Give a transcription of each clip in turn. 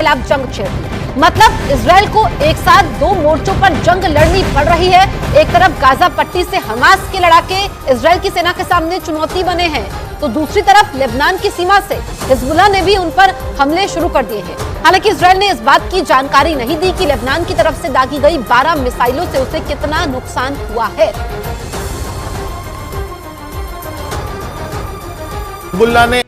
खिलाफ जंग छेड़ दी। मतलब इजराइल को एक साथ दो मोर्चों पर जंग लड़नी पड़ रही है। एक तरफ गाजा पट्टी से हमास के लड़ाके इजराइल की सेना के सामने चुनौती बने हैं, तो दूसरी तरफ लेबनान की सीमा से हिजबुल्लाह ने भी उन पर हमले शुरू कर दिए हैं। हालांकि इजराइल ने इस बात की जानकारी नहीं दी कि लेबनान की तरफ से दागी गई 12 मिसाइलों से उसे कितना नुकसान हुआ है। हिजबुल्लाह ने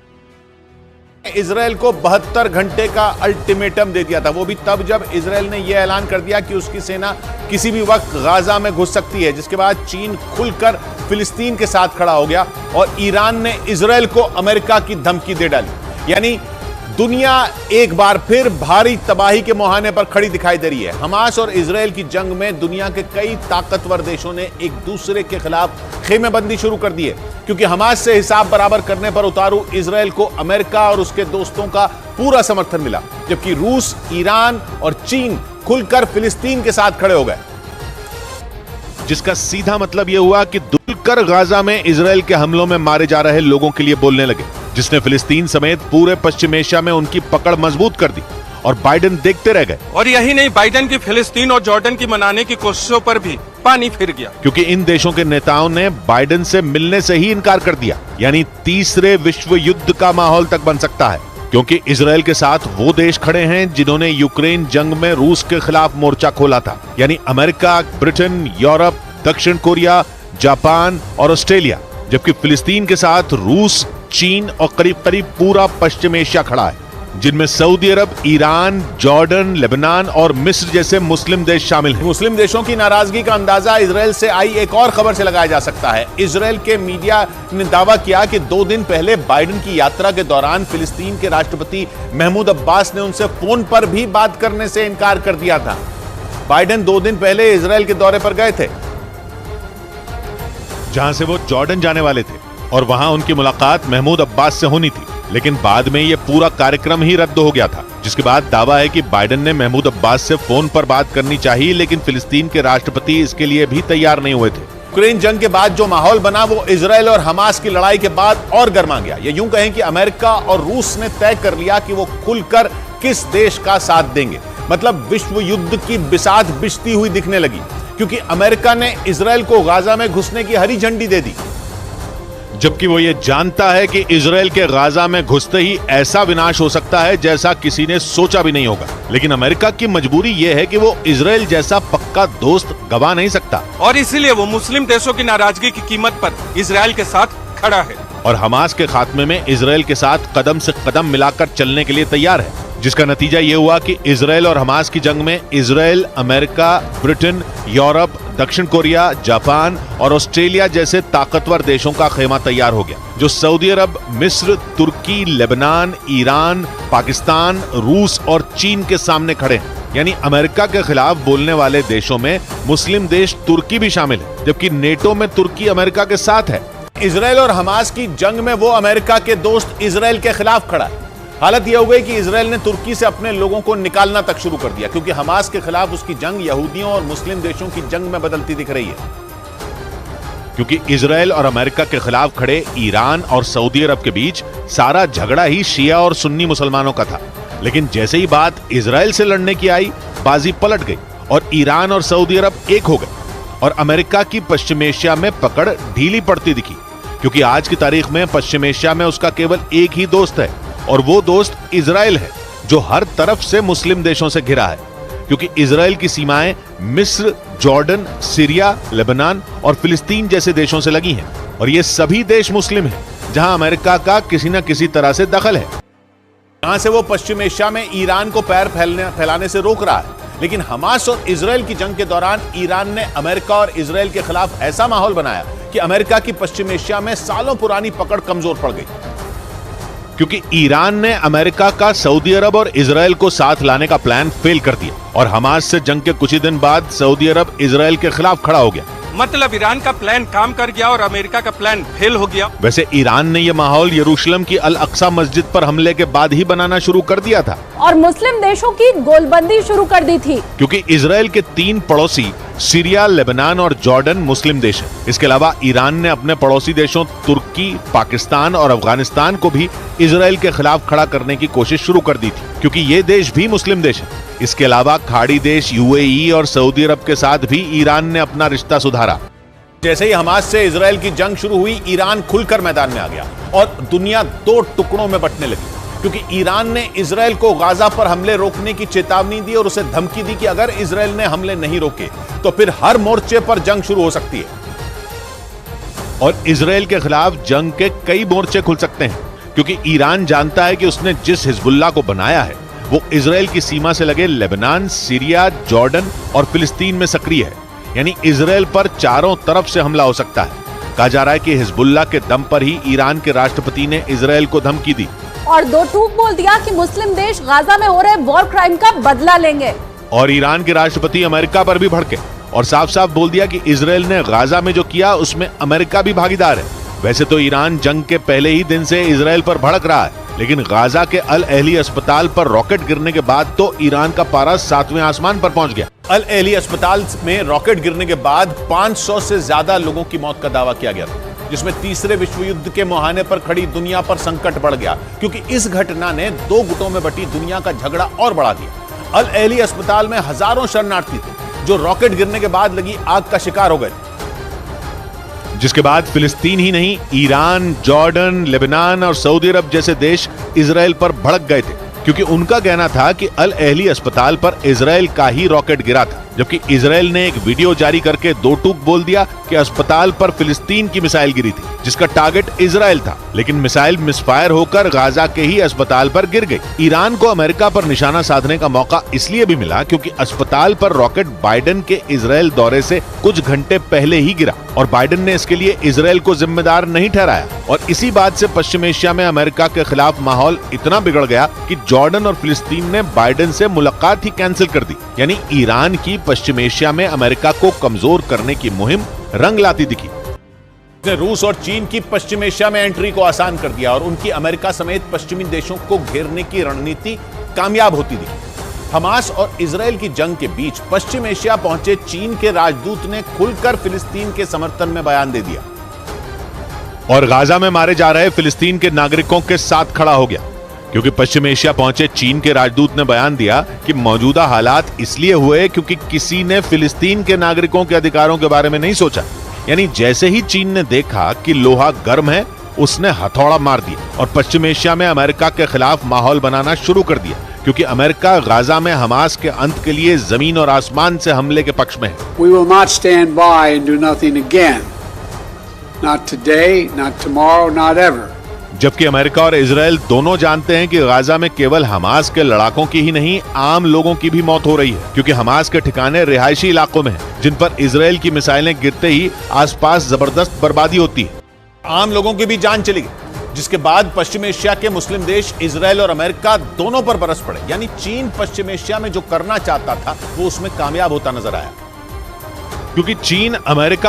इजराइल को 72 घंटे का अल्टीमेटम दे दिया था, वो भी तब जब इजराइल ने यह ऐलान कर दिया कि उसकी सेना किसी भी वक्त गाजा में घुस सकती है, जिसके बाद चीन खुलकर फिलिस्तीन के साथ खड़ा हो गया और ईरान ने इजराइल को अमेरिका की धमकी दे डाली। यानी दुनिया एक बार फिर भारी तबाही के मुहाने पर खड़ी दिखाई दे रही है। हमास और इजराइल की जंग में दुनिया के कई ताकतवर देशों ने एक दूसरे के खिलाफ खेमेबंदी शुरू कर दी है, क्योंकि हमास से हिसाब बराबर करने पर उतारू इजराइल को अमेरिका और उसके दोस्तों का पूरा समर्थन मिला, जबकि रूस, ईरान और चीन खुलकर फिलिस्तीन के साथ खड़े हो गए, जिसका सीधा मतलब यह हुआ कि खुलकर गाजा में इजराइल के हमलों में मारे जा रहे लोगों के लिए बोलने लगे, जिसने फिलिस्तीन समेत पूरे पश्चिम एशिया में उनकी पकड़ मजबूत कर दी और बाइडेन देखते रह गए। और यही नहीं, बाइडेन की फिलिस्तीन और जॉर्डन की मनाने की कोशिशों पर भी पानी फिर गया, क्योंकि इन देशों के नेताओं ने बाइडेन से मिलने से ही इनकार कर दिया। यानी तीसरे विश्व युद्ध का माहौल तक बन सकता है, क्योंकि इजराइल के साथ वो देश खड़े हैं जिन्होंने यूक्रेन जंग में रूस के खिलाफ मोर्चा खोला था, यानी अमेरिका, ब्रिटेन, यूरोप, दक्षिण कोरिया, जापान और ऑस्ट्रेलिया, जबकि फिलिस्तीन के साथ रूस, चीन और करीब करीब पूरा पश्चिम एशिया खड़ा है, जिनमें सऊदी अरब, ईरान, जॉर्डन, लेबनान और मिस्र जैसे मुस्लिम देश शामिल हैं। मुस्लिम देशों की नाराजगी का अंदाजा इजराइल से आई एक और खबर से लगाया जा सकता है। इजराइल के मीडिया ने दावा किया कि 2 दिन पहले बाइडेन की यात्रा के दौरान फिलिस्तीन के राष्ट्रपति महमूद अब्बास ने उनसे फोन पर भी बात करने से इनकार कर दिया था। बाइडेन 2 दिन पहले इजराइल के दौरे पर गए थे, जहां से वो जॉर्डन जाने वाले थे और वहां उनकी मुलाकात महमूद अब्बास से होनी थी, लेकिन बाद में यह पूरा कार्यक्रम ही रद्द हो गया था, जिसके बाद दावा है कि बाइडेन ने महमूद अब्बास से फोन पर बात करनी चाहिए, लेकिन फिलिस्तीन के राष्ट्रपति इसके लिए भी तैयार नहीं हुए थे। यूक्रेन जंग के बाद जो माहौल बना वो इजराइल और हमास की लड़ाई के बाद और गर्मा गया। ये यूं कहें कि अमेरिका और रूस ने तय कर लिया कि वो खुलकर किस देश का साथ देंगे। मतलब विश्व युद्ध की बिसात बिछती हुई दिखने लगी, क्योंकि अमेरिका ने इजराइल को गाजा में घुसने की हरी झंडी दे दी, जबकि वो ये जानता है कि इजराइल के गाजा में घुसते ही ऐसा विनाश हो सकता है जैसा किसी ने सोचा भी नहीं होगा। लेकिन अमेरिका की मजबूरी यह है कि वो इजराइल जैसा पक्का दोस्त गवा नहीं सकता, और इसीलिए वो मुस्लिम देशों की नाराजगी की कीमत पर इजराइल के साथ खड़ा है और हमास के खात्मे में इजराइल के साथ कदम से कदम मिलाकर चलने के लिए तैयार है, जिसका नतीजा ये हुआ कि इजराइल और हमास की जंग में इजराइल, अमेरिका, ब्रिटेन, यूरोप, दक्षिण कोरिया, जापान और ऑस्ट्रेलिया जैसे ताकतवर देशों का खेमा तैयार हो गया, जो सऊदी अरब, मिस्र, तुर्की, लेबनान, ईरान, पाकिस्तान, रूस और चीन के सामने खड़े हैं। यानी अमेरिका के खिलाफ बोलने वाले देशों में मुस्लिम देश तुर्की भी शामिल है, जबकि नेटो में तुर्की अमेरिका के साथ है। इजराइल और हमास की जंग में वो अमेरिका के दोस्त इजराइल के खिलाफ खड़ा है। हालत यह हो गई कि इजराइल ने तुर्की से अपने लोगों को निकालना तक शुरू कर दिया, क्योंकि हमास के खिलाफ उसकी जंग यहूदियों और मुस्लिम देशों की जंग में बदलती दिख रही है। क्योंकि इजराइल और अमेरिका के खिलाफ खड़े ईरान और सऊदी अरब के बीच सारा झगड़ा ही शिया और सुन्नी मुसलमानों का था, लेकिन जैसे ही बात इजराइल से लड़ने की आई, बाजी पलट गई और ईरान और सऊदी अरब एक हो गए और अमेरिका की पश्चिम एशिया में पकड़ ढीली पड़ती दिखी, क्योंकि आज की तारीख में पश्चिम एशिया में उसका केवल एक ही दोस्त है और वो दोस्त इजराइल है, जो हर तरफ से मुस्लिम देशों से घिरा है, क्योंकि इजराइल की सीमाएं मिस्र, जॉर्डन, सीरिया, लेबनान और फिलिस्तीन जैसे देशों से लगी हैं और ये सभी देश मुस्लिम हैं, जहां अमेरिका का किसी न किसी तरह से दखल है। यहां से वो पश्चिम एशिया में ईरान को पैर फैलाने से रोक रहा है, लेकिन हमास और इजराइल की जंग के दौरान ईरान ने अमेरिका और इजराइल के खिलाफ ऐसा माहौल बनाया कि अमेरिका की पश्चिम एशिया में सालों पुरानी पकड़ कमजोर पड़ गई, क्योंकि ईरान ने अमेरिका का सऊदी अरब और इजराइल को साथ लाने का प्लान फेल कर दिया और हमास से जंग के कुछ ही दिन बाद सऊदी अरब इजराइल के खिलाफ खड़ा हो गया। मतलब ईरान का प्लान काम कर गया और अमेरिका का प्लान फेल हो गया। वैसे ईरान ने यह माहौल यरूशलेम की अल अक्सा मस्जिद पर हमले के बाद ही बनाना शुरू कर दिया था और मुस्लिम देशों की गोलबंदी शुरू कर दी थी, क्योंकि इजराइल के 3 पड़ोसी सीरिया, लेबनान और जॉर्डन मुस्लिम देश हैं। इसके अलावा ईरान ने अपने पड़ोसी देशों तुर्की, पाकिस्तान और अफगानिस्तान को भी इजराइल के खिलाफ खड़ा करने की कोशिश शुरू कर दी थी, क्योंकि ये देश भी मुस्लिम देश है। इसके अलावा खाड़ी देश यूएई और सऊदी अरब के साथ भी ईरान ने अपना रिश्ता सुधारा। जैसे ही हमास से इजराइल की जंग शुरू हुई, ईरान खुलकर मैदान में आ गया और दुनिया दो टुकड़ों में बंटने लगी, क्योंकि ईरान ने इजराइल को गाजा पर हमले रोकने की चेतावनी दी और उसे धमकी दी कि अगर इजराइल ने हमले नहीं रोके तो फिर हर मोर्चे पर जंग शुरू हो सकती है और इजराइल के खिलाफ जंग के कई मोर्चे खुल सकते हैं, क्योंकि ईरान जानता है कि उसने जिस हिजबुल्लाह को बनाया है वो इजराइल की सीमा से लगे लेबनान, सीरिया, जॉर्डन और फिलिस्तीन में सक्रिय है। यानी इजराइल पर चारों तरफ से हमला हो सकता है। कहा जा रहा है कि हिजबुल्लाह के दम पर ही ईरान के राष्ट्रपति ने इजराइल को धमकी दी और दो टूक बोल दिया कि मुस्लिम देश गाजा में हो रहे वॉर क्राइम का बदला लेंगे। और ईरान के राष्ट्रपति अमेरिका पर भी भड़के और साफ साफ बोल दिया कि इजराइल ने गाजा में जो किया उसमें अमेरिका भी भागीदार है। वैसे तो ईरान जंग के पहले ही दिन से इजराइल पर भड़क रहा है, लेकिन गाजा के अल अहली अस्पताल पर रॉकेट गिरने के बाद तो ईरान का पारा 7वें आसमान पर पहुंच गया। अल अहली अस्पताल में रॉकेट गिरने के बाद 500 से ज्यादा लोगों की मौत का दावा किया गया था, जिसमें तीसरे विश्व युद्ध के मुहाने पर खड़ी दुनिया पर संकट बढ़ गया, क्योंकि इस घटना ने दो गुटों में बटी दुनिया का झगड़ा और बढ़ा दिया। अल अहली अस्पताल में हजारों शरणार्थी थे जो रॉकेट गिरने के बाद लगी आग का शिकार हो गए, जिसके बाद फिलिस्तीन ही नहीं, ईरान, जॉर्डन, लेबनान और सऊदी अरब जैसे देश इजराइल पर भड़क गए थे, क्योंकि उनका कहना था कि अल अहली अस्पताल पर इजराइल का ही रॉकेट गिरा था, जबकि इजराइल ने एक वीडियो जारी करके दो टूक बोल दिया कि अस्पताल पर फिलिस्तीन की मिसाइल गिरी थी, जिसका टारगेट इजराइल था, लेकिन मिसाइल मिसफायर होकर गाजा के ही अस्पताल पर गिर गई। ईरान को अमेरिका पर निशाना साधने का मौका इसलिए भी मिला क्योंकि अस्पताल पर रॉकेट बाइडेन के इजराइल दौरे से कुछ घंटे पहले ही गिरा और बाइडेन ने इसके लिए इजराइल को जिम्मेदार नहीं ठहराया। और इसी बात से पश्चिम एशिया में अमेरिका के खिलाफ माहौल इतना बिगड़ गया कि जॉर्डन और फिलिस्तीन ने बाइडेन से मुलाकात ही कैंसिल कर दी। यानी ईरान की पश्चिम एशिया में अमेरिका को कमजोर करने की मुहिम रंग लाती दिखी। उसने रूस और चीन की पश्चिम एशिया में एंट्री को आसान कर दिया और उनकी अमेरिका समेत पश्चिमी देशों को घेरने की रणनीति कामयाब होती दिखी। हमास और इजराइल की जंग के बीच पश्चिम एशिया पहुंचे चीन के राजदूत ने खुलकर फिलिस्तीन के समर्थन में बयान दे दिया और गाजा में मारे जा रहे फिलिस्तीन के नागरिकों के साथ खड़ा हो गया, क्योंकि पश्चिम एशिया पहुंचे चीन के राजदूत ने बयान दिया कि मौजूदा हालात इसलिए हुए क्योंकि किसी ने फिलिस्तीन के नागरिकों के अधिकारों के बारे में नहीं सोचा। यानी जैसे ही चीन ने देखा कि लोहा गर्म है, उसने हथौड़ा मार दिया और पश्चिम एशिया में अमेरिका के खिलाफ माहौल बनाना शुरू कर दिया, क्योंकि अमेरिका गाजा में हमास के अंत के लिए जमीन और आसमान से हमले के पक्ष में है। We will not stand by and do nothing again. Not today, not tomorrow, not ever. जबकि अमेरिका और इजराइल दोनों जानते हैं कि गाजा में केवल हमास के लड़ाकों की ही नहीं, आम लोगों की भी मौत हो रही है, क्योंकि हमास के ठिकाने रिहायशी इलाकों में हैं, जिन पर इजराइल की मिसाइलें गिरते ही आसपास जबरदस्त बर्बादी होती है। आम लोगों की भी जान चली गई, जिसके बाद पश्चिम एशिया के मुस्लिम देश इजराइल और अमेरिका दोनों पर बरस पड़े। यानी चीन पश्चिम एशिया में जो करना चाहता था वो उसमें कामयाब होता नजर आया, क्योंकि चीन अमेरिका